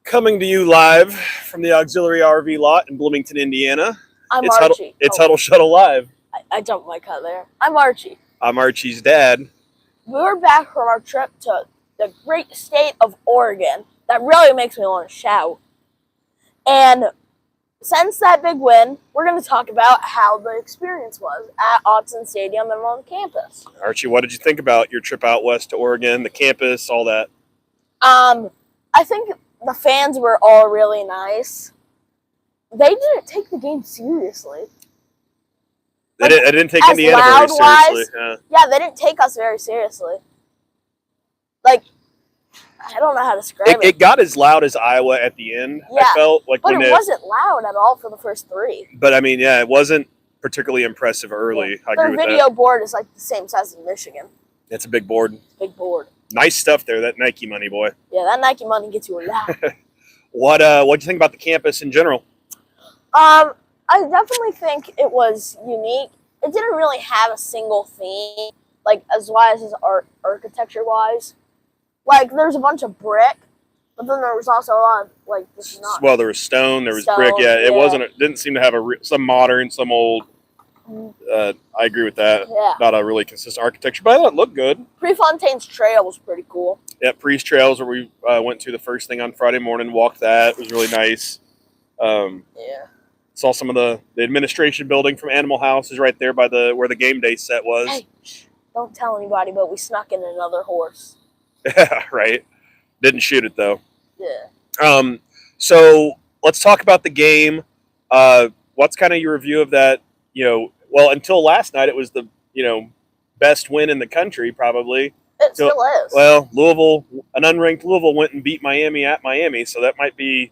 Coming to you live from the Auxiliary RV lot in Bloomington, Indiana. I'm It's Archie. Huddle Shuttle Live. I jumped my cut there. I'm Archie. I'm Archie's dad. We're back from our trip to the great state of Oregon. That really makes me want to shout. And since that big win, we're going to talk about how the experience was at Autzen Stadium and on campus. Archie, what did you think about your trip out west to Oregon, the campus, all that? I think the fans were all really nice. They didn't take the game seriously. They didn't take Indiana very seriously. Yeah, they didn't take us very seriously. Like, I don't know how to describe it. It got as loud as Iowa at the end, Yeah, I felt. But it wasn't loud at all for the first three. But, I mean, yeah, it wasn't particularly impressive early. Yeah. I agree with that. Their video board is like the same size as Michigan. It's a big board. Big board. Nice stuff there, that Nike money, boy. Yeah, that Nike money gets you a lot. What'd you think about the campus in general? I definitely think it was unique. It didn't really have a single theme, like as wise as architecture-wise. Like, there's a bunch of brick, but then there was also a lot of, like, this is not... Well, there was stone, there was stone, brick. Yeah, it yeah. didn't seem to have some modern, some old. I agree with that. Yeah. Not a really consistent architecture, but I thought it looked good. Prefontaine's Trail was pretty cool. Yeah, Priest Trails, where we went to the first thing on Friday morning, walked that. It was really nice. Yeah. Saw some of the administration building from Animal House is right there by where the game day set was. Hey, don't tell anybody, but we snuck in another horse. Yeah, right. Didn't shoot it, though. Yeah. So let's talk about the game. What's kind of your review of that? Well, until last night, it was the best win in the country, probably. It still is. Well, an unranked Louisville went and beat Miami at Miami, so that might be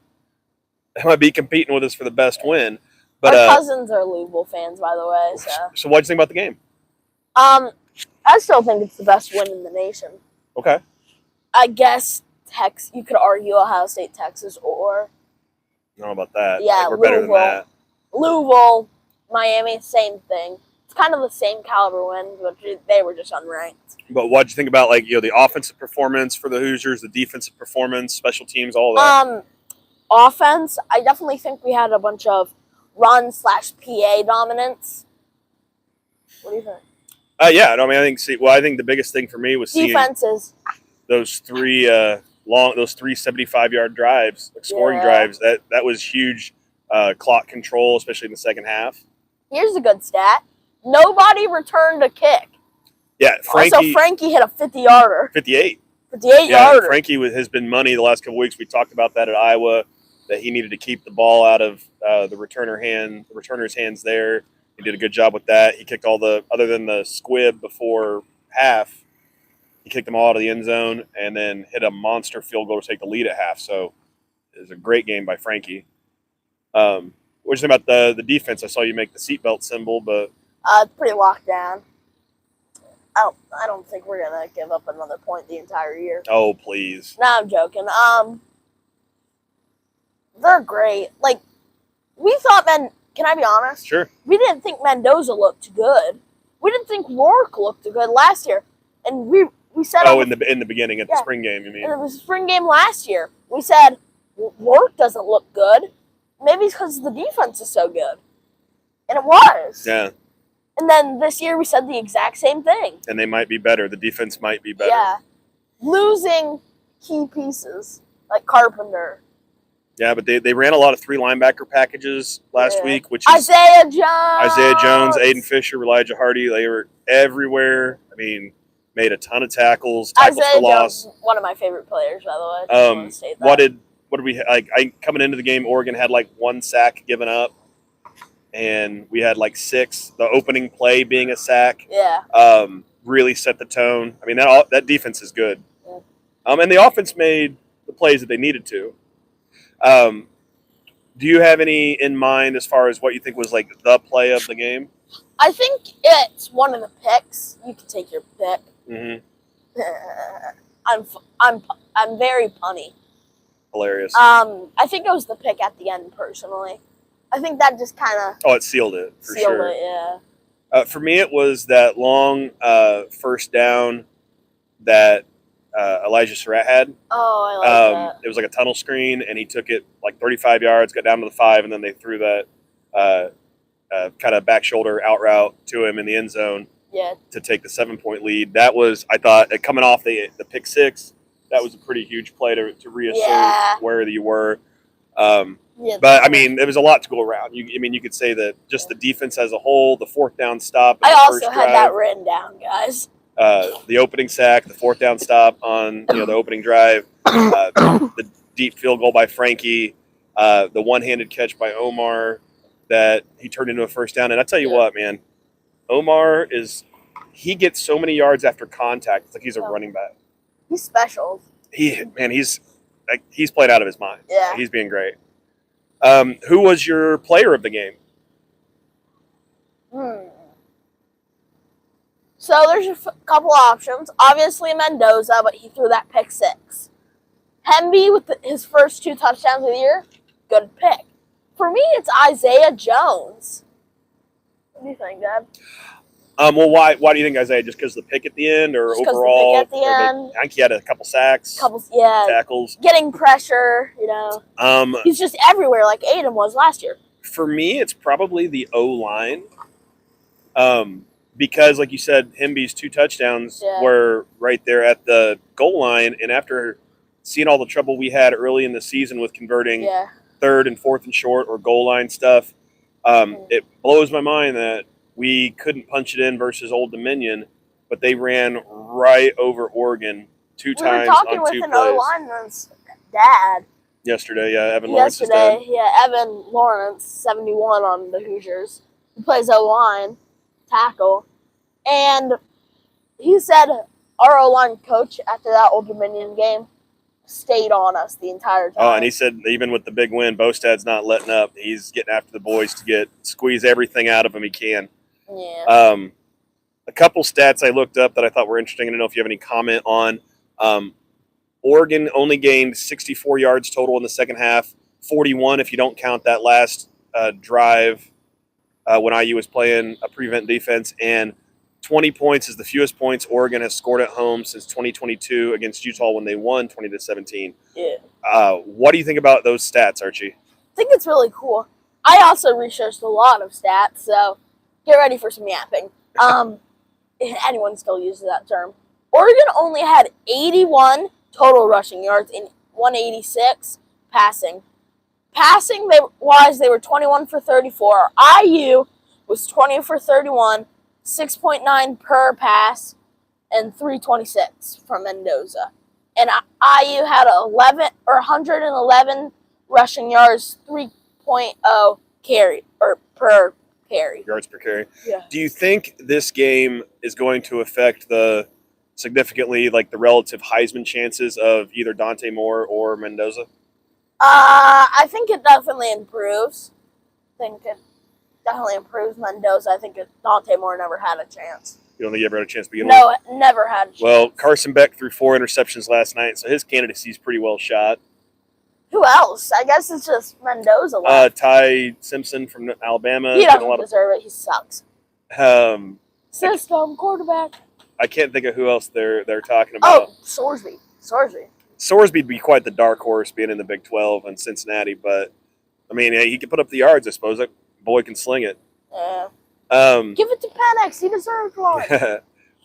competing with us for the best win. But our cousins are Louisville fans, by the way. So what do you think about the game? I still think it's the best win in the nation. Okay. I guess you could argue Ohio State, Texas, or... I don't know about that. Yeah, we're better than that. Louisville, Miami, same thing. It's kind of the same caliber win, but they were just unranked. But what do you think about the offensive performance for the Hoosiers, the defensive performance, special teams, all that? Offense, I definitely think we had a bunch of run/PA dominance. What do you think? Yeah, I think the biggest thing for me was seeing defenses. Those three 75-yard drives, scoring drives. That was huge clock control, especially in the second half. Here's a good stat: nobody returned a kick. Yeah, Frankie hit a 50-yarder. 58. 58-yarder. Yeah, Frankie has been money the last couple weeks. We talked about that at Iowa, that he needed to keep the ball out of the returner's hands there. He did a good job with that. He kicked other than the squib before half, he kicked them all out of the end zone and then hit a monster field goal to take the lead at half. So it was a great game by Frankie. What do you think about the defense? I saw you make the seatbelt symbol, but it's pretty locked down. I don't think we're gonna give up another point the entire year. Oh, please. No, I'm joking. They're great. Like, we thought can I be honest? Sure. We didn't think Mendoza looked good. We didn't think Rourke looked good last year. And we said... Oh, in the beginning, at the spring game, you mean? In the spring game last year. We said, Rourke doesn't look good. Maybe it's because the defense is so good. And it was. Yeah. And then this year we said the exact same thing. And they might be better. The defense might be better. Yeah. Losing key pieces, like Carpenter. Yeah, but they ran a lot of 3 linebacker packages last week, which is Isaiah Jones, Aiden Fisher, Elijah Hardy. They were everywhere. I mean, made a ton of tackles Isaiah for loss. Jones, one of my favorite players, by the way. What did we like? Coming into the game, Oregon had like 1 sack given up, and we had like 6. The opening play being a sack. Yeah. Really set the tone. I mean, that defense is good. Yeah. And the offense made the plays that they needed to. Do you have any in mind as far as what you think was like the play of the game? I think it's one of the picks. You can take your pick. Mm-hmm. I'm very punny. Hilarious. I think it was the pick at the end. Personally, I think that just kind of it sealed it for sure. Yeah. For me, it was that long first down that Elijah Surratt had. Oh, I like that. It was like a tunnel screen, and he took it like 35 yards, got down to the 5, and then they threw that kind of back shoulder out route to him in the end zone Yeah. to take the 7-point lead. That was, I thought, coming off the pick six, that was a pretty huge play to reassert where you were. Yeah. But I mean, there was a lot to go around. You could say that just the defense as a whole, the fourth down stop. I also had that written down, guys. The opening sack, the fourth down stop on the opening drive, the deep field goal by Frankie, the one-handed catch by Omar that he turned into a first down. And I tell you what, man, Omar he gets so many yards after contact. It's like he's a running back. He's special. He's played out of his mind. Yeah. He's being great. Who was your player of the game? So there's a couple options. Obviously Mendoza, but he threw that pick six. Hemby with his first 2 touchdowns of the year, good pick. For me, it's Isaiah Jones. What do you think, Dad? Well, why do you think Isaiah? Just because of the pick at the end, or Just overall? The pick at the end. I think he had a couple sacks, tackles, getting pressure. He's just everywhere, like Aiden was last year. For me, it's probably the O-line, because, like you said, Hemby's 2 touchdowns were right there at the goal line, and after seeing all the trouble we had early in the season with converting 3rd and 4th and short or goal line stuff, it blows my mind that we couldn't punch it in versus Old Dominion, but they ran right over Oregon 2 times on 2 plays. We were talking with an O-lineman's dad. Yesterday, Evan Lawrence is dead. Evan Lawrence, 71 on the Hoosiers. He plays O-line, tackle. And he said our O-line coach, after that Old Dominion game, stayed on us the entire time. Oh, and he said even with the big win, Bostad's not letting up. He's getting after the boys to squeeze everything out of them he can. Yeah. A couple stats I looked up that I thought were interesting. I don't know if you have any comment on. Oregon only gained 64 yards total in the second half, 41 if you don't count that last drive when IU was playing a prevent defense, and 20 points is the fewest points Oregon has scored at home since 2022 against Utah when they won 20-17. Yeah. What do you think about those stats, Archie? I think it's really cool. I also researched a lot of stats, so get ready for some yapping. If anyone still uses that term. Oregon only had 81 total rushing yards in 186 passing. Passing wise, they were 21 for 34. IU was 20 for 31, 6.9 per pass, and 326 from Mendoza. And IU had 111 rushing yards, 3.0 carry or per carry. Yards per carry. Yeah. Do you think this game is going to affect significantly the relative Heisman chances of either Dante Moore or Mendoza? I think it definitely improves. Mendoza. I think Dante Moore never had a chance. You don't think he ever had a chance to begin with? No, never had a chance. Well, Carson Beck threw 4 interceptions last night, so his candidacy is pretty well shot. Who else? I guess it's just Mendoza left. Ty Simpson from Alabama. He doesn't deserve it. He sucks. System quarterback. I can't think of who else they're talking about. Oh, Sorsby. Sorsby'd be quite the dark horse being in the Big 12 and Cincinnati, but I mean, he can put up the yards, I suppose. That boy can sling it. Yeah. Give it to Penix. He deserves one.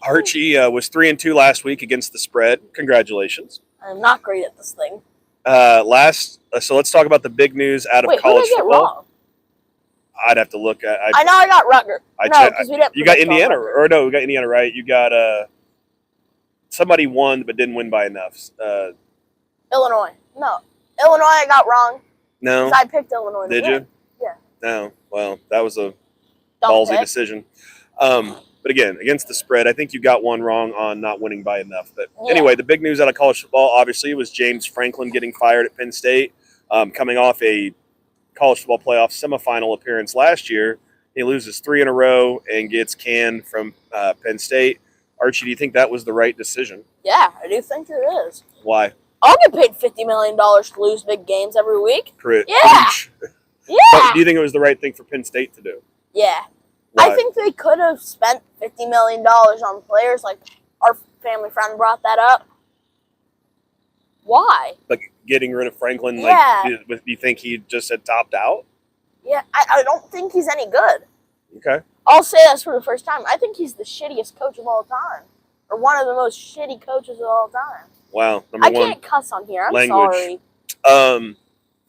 Archie was 3-2 last week against the spread. Congratulations. I'm not great at this thing. So let's talk about the big news out of college football. Wrong? I'd have to look at. I know I got Rutgers. You got Indiana, we got Indiana, right? You got somebody won but didn't win by enough. Illinois. No, Illinois. I got wrong. No, I picked Illinois. Did you? Yeah. No. Well, that was a ballsy decision. But again, against the spread, I think you got one wrong on not winning by enough. But anyway, the big news out of college football, obviously, was James Franklin getting fired at Penn State, coming off a college football playoff semifinal appearance last year. He loses 3 in a row and gets canned from Penn State. Archie, do you think that was the right decision? Yeah, I do think it is. Why? I'll get paid $50 million to lose big games every week. Correct. Yeah. Yeah. But do you think it was the right thing for Penn State to do? Yeah. Why? I think they could have spent $50 million on players. Like our family friend brought that up. Why? Like getting rid of Franklin. Yeah. Like, do you think he just had topped out? Yeah, I don't think he's any good. Okay. I'll say this for the first time. I think he's the shittiest coach of all time. Or one of the most shitty coaches of all time. Wow. I can't cuss on here. I'm language. sorry.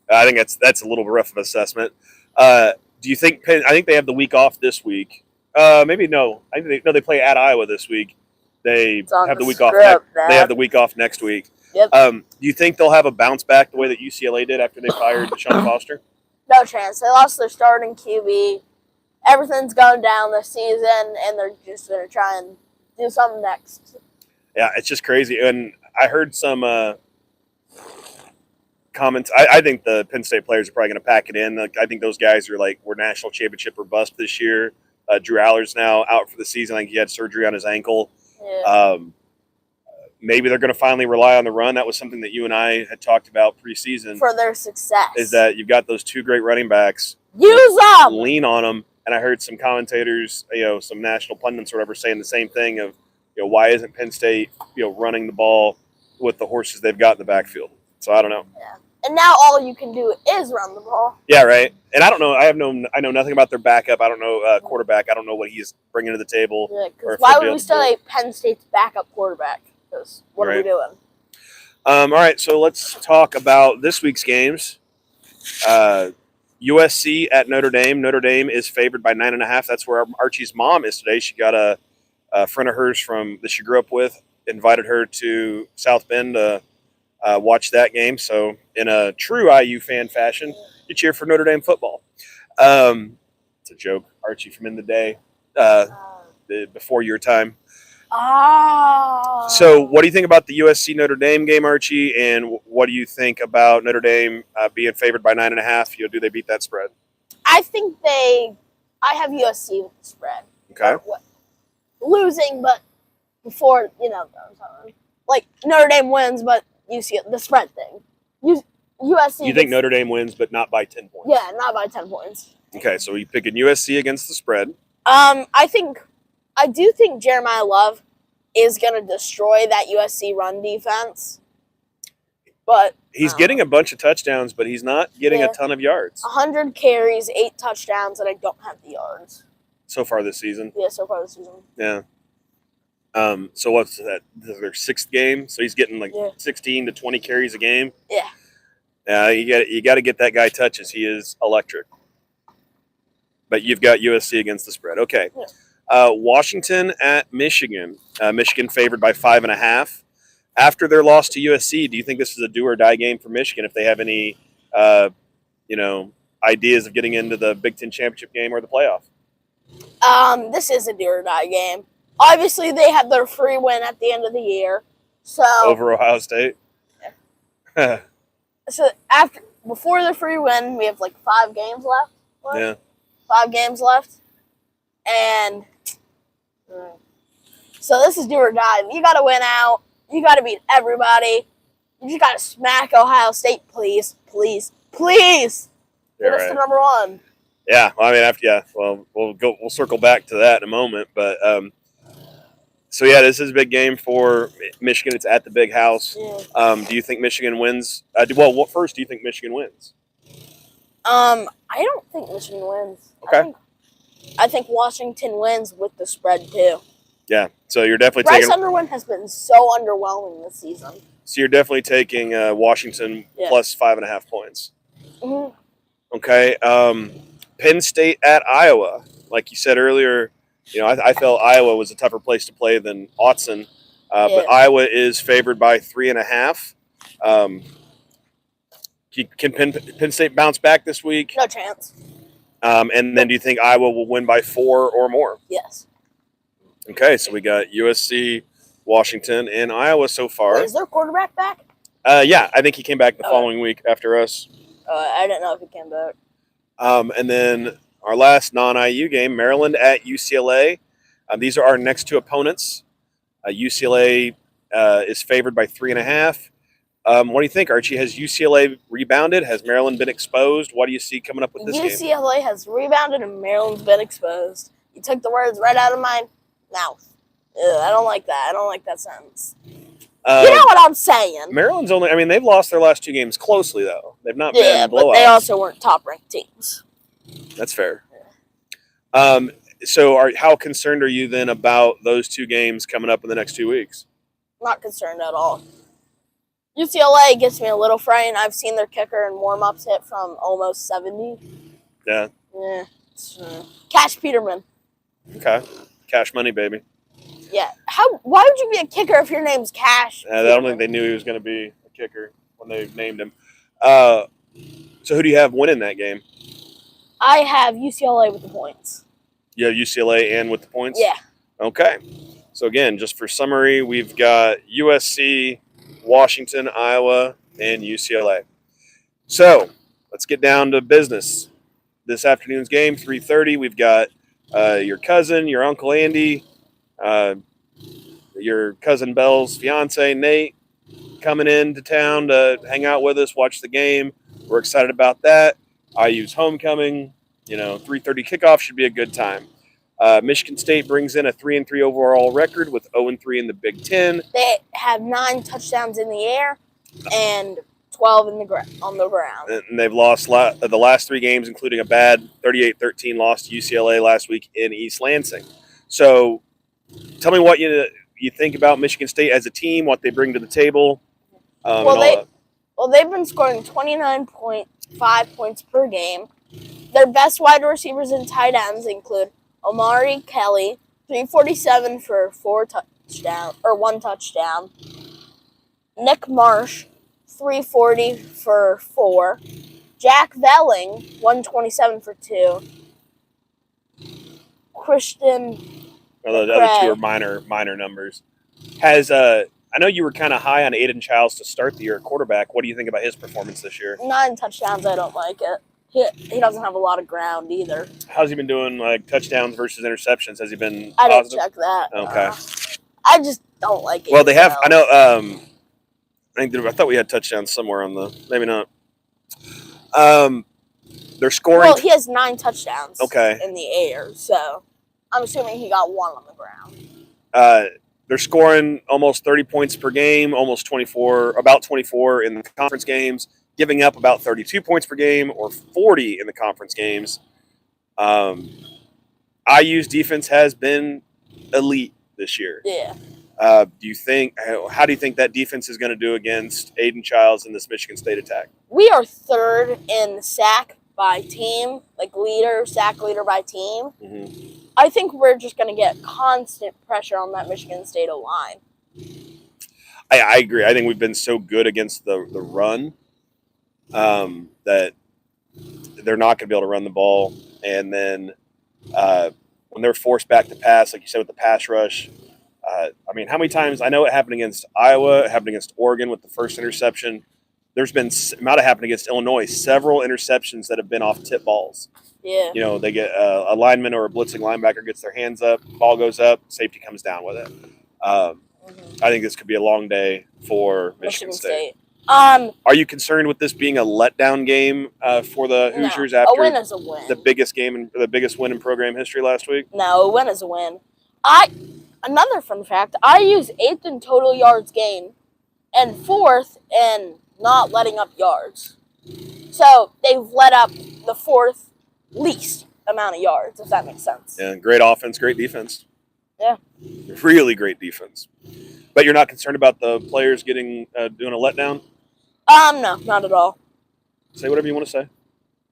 I think that's a little rough of assessment. Do you think I think they have the week off this week. Maybe no. I think they play at Iowa this week. They have the week off. They have the week off next week. Yep. Do you think they'll have a bounce back the way that UCLA did after they fired Deshaun Foster? No chance. They lost their starting QB. Everything's going down this season, and they're just going to try and do something next. Yeah, it's just crazy. And I heard some comments. I think the Penn State players are probably going to pack it in. Like, I think those guys are like, we're national championship or bust this year. Drew Aller's now out for the season. I think he had surgery on his ankle. Yeah. Maybe they're going to finally rely on the run. That was something that you and I had talked about preseason. For their success. Is that you've got those two great running backs. Use them! Lean on them. And I heard some commentators, some national pundits or whatever, saying the same thing of, why isn't Penn State, running the ball with the horses they've got in the backfield? So I don't know. Yeah. And now all you can do is run the ball. Yeah, right. And I don't know. I know nothing about their backup. I don't know quarterback. I don't know what he's bringing to the table. Yeah, because why would we still have Penn State's backup quarterback? Because what are we doing? All right, so let's talk about this week's games. USC at Notre Dame. Notre Dame is favored by 9.5. That's where Archie's mom is today. She got a friend of hers that she grew up with, invited her to South Bend to watch that game. So in a true IU fan fashion, you cheer for Notre Dame football. It's a joke, Archie, from in the day, before your time. So what do you think about the USC Notre Dame game, Archie? And what do you think about Notre Dame being favored by 9.5? Do they beat that spread? I have USC with the spread. Okay. Losing, but before, like Notre Dame wins, but UCLA, the spread thing. USC. You think Notre Dame wins, but not by 10 points? Yeah, not by 10 points. Okay, so you picking USC against the spread. I do think Jeremiah Love is going to destroy that USC run defense. But he's getting a bunch of touchdowns, but he's not getting a ton of yards. 100 carries, 8 touchdowns, and I don't have the yards. So far this season? Yeah, so far this season. Yeah. So what's that? This is their 6th game, so he's getting 16 to 20 carries a game. Yeah. You got to get that guy touches. He is electric. But you've got USC against the spread. Okay. Yeah. Washington at Michigan. Michigan favored by 5.5. After their loss to USC, do you think this is a do or die game for Michigan if they have any, ideas of getting into the Big Ten championship game or the playoff? This is a do or die game. Obviously, they had their free win at the end of the year, so over Ohio State. Yeah. So before the free win, we have 5 games left. What? Yeah. 5 games left, and so this is do or die. You got to win out. You got to beat everybody. You just got to smack Ohio State, please, please, please. Get us to number 1. Yeah, well, I mean, Well, we'll circle back to that in a moment, but so this is a big game for Michigan. It's at the Big House. Yeah. Do you think Michigan wins? First, do you think Michigan wins? I don't think Michigan wins. Okay. I think Washington wins with the spread too. Yeah, so you're definitely Bryce Underwood has been so underwhelming this season. So you're definitely taking Washington plus 5.5 points. Mm-hmm. Okay. Penn State at Iowa. Like you said earlier, I felt Iowa was a tougher place to play than Autzen, but Iowa is favored by 3.5. Can Penn State bounce back this week? No chance. And then do you think Iowa will win by 4 or more? Yes. Okay, so we got USC, Washington, and Iowa so far. Wait, is their quarterback back? Yeah, I think he came back the following week after us. I didn't know if he came back. And then our last non-IU game, Maryland at UCLA. These are our next 2 opponents. UCLA is favored by 3.5. What do you think, Archie? Has UCLA rebounded? Has Maryland been exposed? What do you see coming up with this game? UCLA has rebounded and Maryland's been exposed. You took the words right out of my mouth. I don't like that. I don't like that sentence. You know what I'm saying? Maryland's only. I mean, they've lost their last 2 games closely though. They've not been blowouts. But they also weren't top-ranked teams. That's fair. So, how concerned are you then about those 2 games coming up in the next 2 weeks? Not concerned at all. UCLA gets me a little frightened. I've seen their kicker in warm-ups hit from almost 70. Yeah. Yeah. Cash Peterman. Okay. Cash money, baby. Yeah. Why would you be a kicker if your name's Cash? I don't think they knew he was going to be a kicker when they named him. So who do you have winning that game? I have UCLA with the points. You have UCLA and with the points? Yeah. Okay. So again, just for summary, we've got USC, Washington, Iowa, and UCLA. So let's get down to business. This afternoon's game, 3:30, we've got your cousin, your Uncle Andy, your cousin Belle's fiance, Nate, coming into town to hang out with us, watch the game. We're excited about that. IU's homecoming, 3:30 kickoff should be a good time. Michigan State brings in a 3-3 overall record with 0-3 in the Big Ten. They have 9 touchdowns in the air and 12 on the ground. And they've lost the last 3 games, including a bad 38-13 loss to UCLA last week in East Lansing. So tell me what you think about Michigan State as a team, what they bring to the table. They've been scoring 29.5 points per game. Their best wide receivers and tight ends include Omari Kelly, 347 for 1 touchdown. Nick Marsh, 340 for 4. Jack Velling, 127 for 2. Christian. The other 2 are minor numbers. I know you were kind of high on Aiden Childs to start the year at quarterback. What do you think about his performance this year? 9 touchdowns. I don't like it. He doesn't have a lot of ground either. How's he been doing, like touchdowns versus interceptions? Has he been I positive? didn't check that. Okay. I just don't like it. Well, they have. I know. I thought we had touchdowns somewhere on the. Maybe not. They're scoring. Well, he has 9 touchdowns. Okay. In the air, so I'm assuming he got 1 on the ground. They're scoring almost 30 points per game, about 24 in the conference games, giving up about 32 points per game or 40 in the conference games. IU's defense has been elite this year. Yeah. How do you think that defense is going to do against Aiden Childs in this Michigan State attack? We are 3rd in sack by team, sack leader by team. Mm-hmm. I think we're just going to get constant pressure on that Michigan State line. I agree. I think we've been so good against the run that they're not going to be able to run the ball. And then when they're forced back to pass, like you said with the pass rush, how many times – I know it happened against Iowa, it happened against Oregon with the first interception. There's been – it might have happened against Illinois, several interceptions that have been off tip balls. Yeah. They get a lineman or a blitzing linebacker gets their hands up, ball goes up, safety comes down with it. I think this could be a long day for Michigan State. Are you concerned with this being a letdown game for the Hoosiers after a win is a win. The biggest win in program history last week? No, a win is a win. Another fun fact, I use 8th in total yards gained and 4th in not letting up yards. So they've let up the 4th least amount of yards, if that makes sense. Yeah, great offense, great defense. Yeah. Really great defense. But you're not concerned about the players doing a letdown? No, not at all. Say whatever you want to say.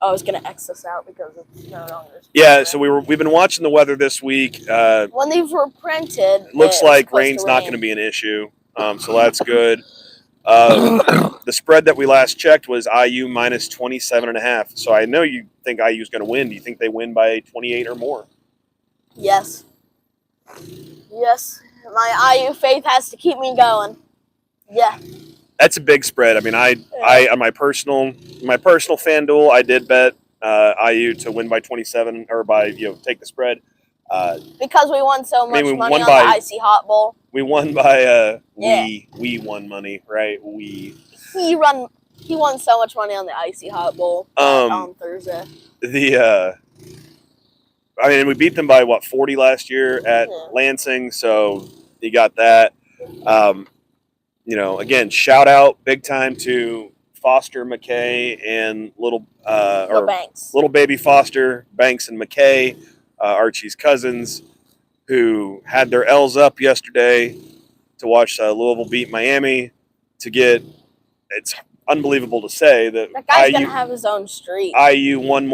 I was gonna X this out because it's no longer. Yeah, so we've been watching the weather this week. When these were printed, looks like rain's not going to be an issue. So that's good. The spread that we last checked was IU minus 27.5. So I know you think IU's going to win. Do you think they win by 28 or more? Yes. My IU faith has to keep me going. Yeah. That's a big spread. I on my personal FanDuel, I did bet IU to win by 27 or by take the spread. Because we won so much money on the Icy Hot Bowl. We won by we won money, right? He won so much money on the Icy Hot Bowl on Thursday. We beat them by 40 last year at Lansing, so you got that. again, shout out big time to Foster, McKay, and The Banks. little baby Foster, Banks and McKay, Archie's cousins, who had their L's up yesterday to watch Louisville beat Miami. It's unbelievable to say that That guy's gonna have his own street. IU one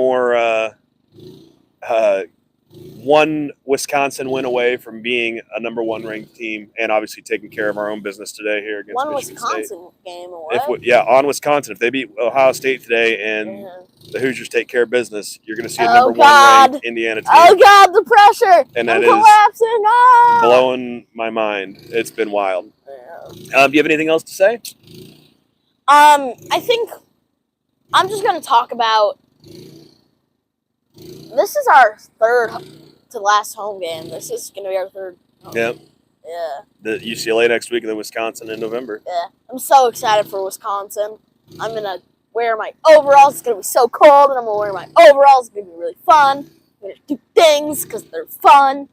Wisconsin win away from being a number 1 ranked team, and obviously taking care of our own business today here against One Michigan Wisconsin State. game away. On Wisconsin, if they beat Ohio State today and the Hoosiers take care of business, you're going to see a number 1 ranked Indiana team. Oh God, the pressure! And I'm that is collapsing. blowing my mind. It's been wild. Yeah. Do you have anything else to say? I think I'm just gonna talk about. This is our third to last home game. This is gonna be our third. Yeah. Yeah. The UCLA next week and then Wisconsin in November. Yeah. I'm so excited for Wisconsin. I'm gonna wear my overalls. It's gonna be so cold, and I'm gonna wear my overalls. It's gonna be really fun. I'm gonna do things because they're fun.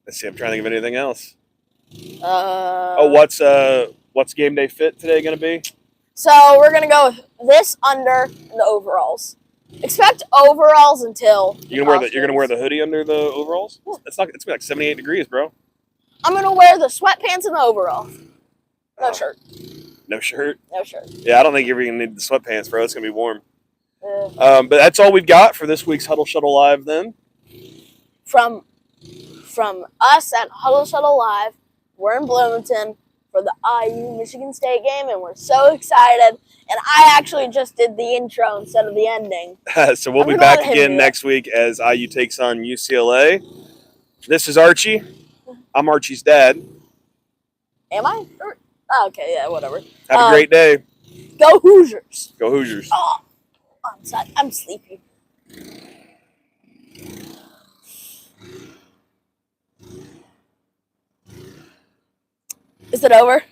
Let's see. I'm trying to think of anything else. Uh, What's game day fit today going to be? So we're gonna go with this under and the overalls. Expect overalls until You're gonna wear the hoodie under the overalls? It's gonna be like 78 degrees, bro. I'm gonna wear the sweatpants and the overalls. No shirt. No shirt. No shirt. Yeah, I don't think you're even gonna need the sweatpants, bro. It's gonna be warm. Uh, But that's all we've got for this week's Huddle Shuttle Live. Then from us at Huddle Shuttle Live, we're in Bloomington for the IU Michigan State game, and we're so excited. And I actually just did the intro instead of the ending. so we'll I'm be gonna back let him again do next week as IU takes on UCLA. This is Archie. I'm Archie's dad. Am I? Oh, okay, yeah, whatever. Have a great day. Go Hoosiers. Go Hoosiers. Oh, I'm sad. I'm sleepy. Is it over?